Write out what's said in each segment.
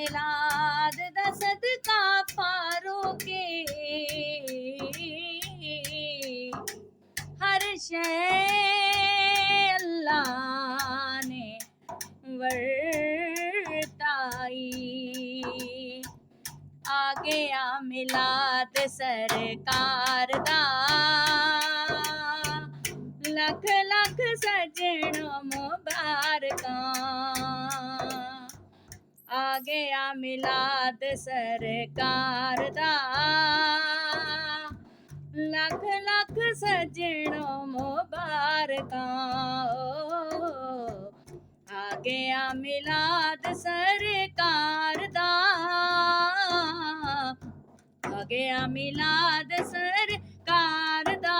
मिलाद दा सदका फारूके हर शय अल्लाह ने वरताई आ गया मिलाद सरकार दा लख लख सजणों मुबारकां आ गया मिलाद सरकार दा लख लख सजणों मुबारकां आ गया मिलाद सरकार दा आ गया मिलाद सरकार दा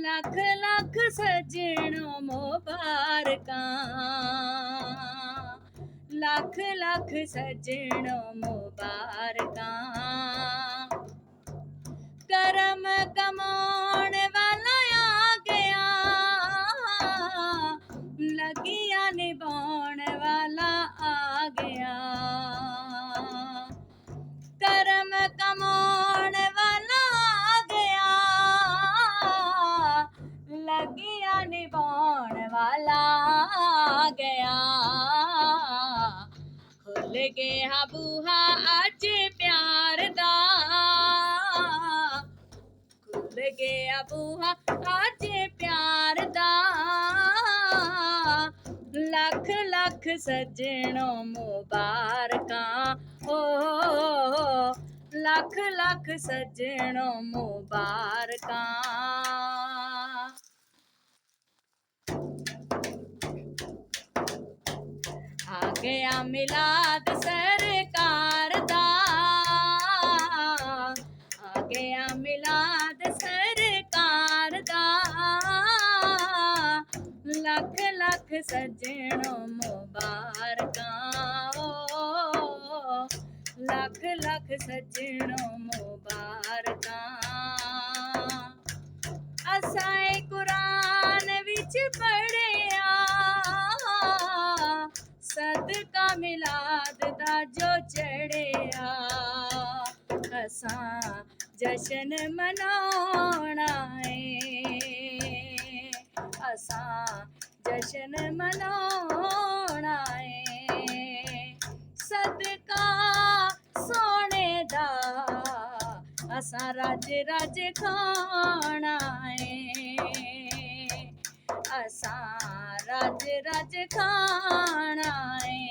लख लख सजणों मुबारकां लख लख सजणों मुबारकां करम कमाउण वाला आ गया लगिया निभाउण वाला आ गया करम कमाउण वाला आ गया लगिया निभाउण वाला आ गया खुल गया बूहा अज प्यार दा खुल गया बूहा अज प्यार दा लख लख सजणों मुबारकां हो लख लख सजणों मुबारकां आ गया मिलाद सरकार दा आ गया मिलाद सरकार दा लख लख सजणों मुबारकां लख लख सजणों मुबारकां असाए कुरान विच पढ़िया सदका मिलाद दा जो चढ़िया असां जशन मनाउणा है असां जशन मनाउणा है सदका सोने दा असां रज रज खाना है असां रज रज खाना है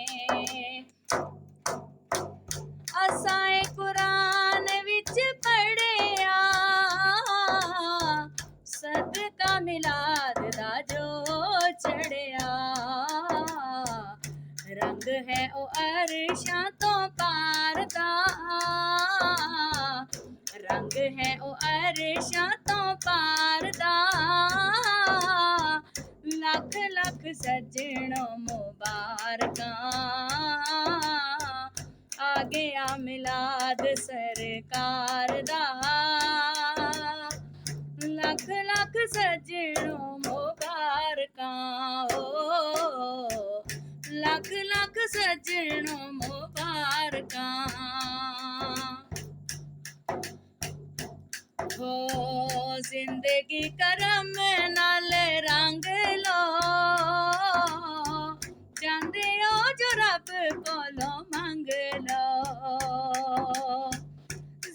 असाए कुरान विच पढ़िया सदका मिलाद दा जो चढ़िया रंग है ओ अरशां तो पार दा रंग है ओ अरशां तो पार दा लख लख सजणों मुबारकां आ गया मिलाद सरकार दा लख लख सजणों मुबारकां लख लख सजणों मुबारकां हो जिंदगी करम नाल रंग लो चाहते हो जो रब कोलो मंग लो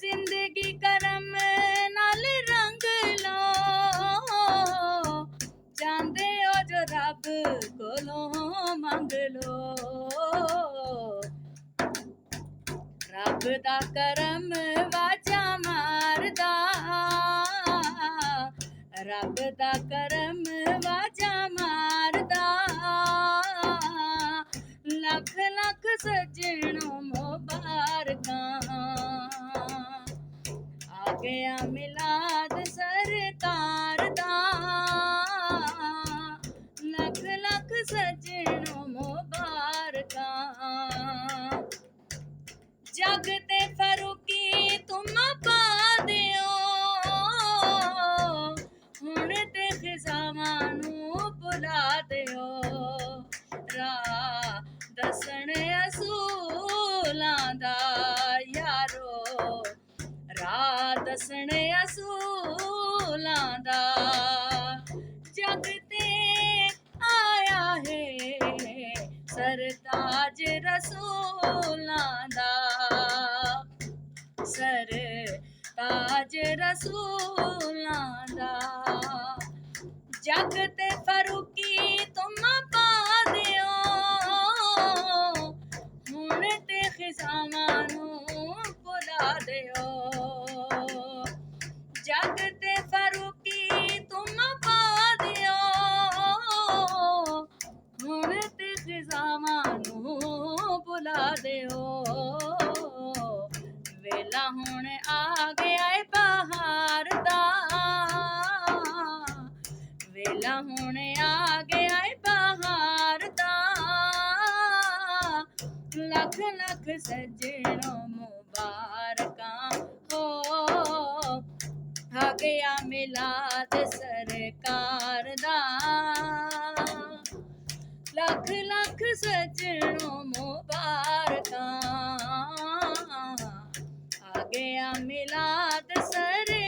जिंदगी करम नाल रंग लो चाहते हो जो रब कोलो मंग लो रब दा करम वाजा मारदा रब दा करम वाजा मारदा लख लख सजणों मुबारकां आ गया मिलाद सरकार दा लख लख सजणों मुबारकां जग ते फरूकी तुम पा दियो हुण ते खिजावां नूं भुला दियो राह दसण ਸਰਤਾਜ ਰਸੂਲਾਂ ਦਾ ਸਰਤਾਜ ਰਸੂਲਾਂ ਦਾ ਜਗ ਤੇ ਫਰੂਕੀ ਤੁਮ ਪਾ ਦਿਓ ਹੁਣ ਤੇ ਖਿਜ਼ਾਵਾਂ ਨੂੰ ਭੁਲਾ ਦਿਓ ਜਗ ਤੇ ਫਰੂਕੀ ਤੁਮ ਪਾ ਦਿਓ ਹੁਣ ਤੇ ਖਿਜ਼ਾਵਾਂ ਨੂੰ ਭੁਲਾ ਦਿਓ ਵੇਲਾ ਹੁਣ ਆ ਗਿਆ ਏ ਬਹਾਰ ਦਾ ਵੇਲਾ ਹੁਣ ਆ ਗਿਆ ਏ ਬਹਾਰ ਦਾ ਲੱਖ ਲੱਖ ਸੱਜਣੋ ਮੁਬਾਰਕਾਂ ਹੋ ਆ ਗਿਆ ਮਿਲਾਦ ਸਰਕਾਰ ਦਾ ਲੱਖ ਲੱਖ ਸੱਜਣੋ ਮੁਬਾਰਕਾਂ ਆ ਗਿਆ ਮਿਲਾਦ ਸਰਕਾਰ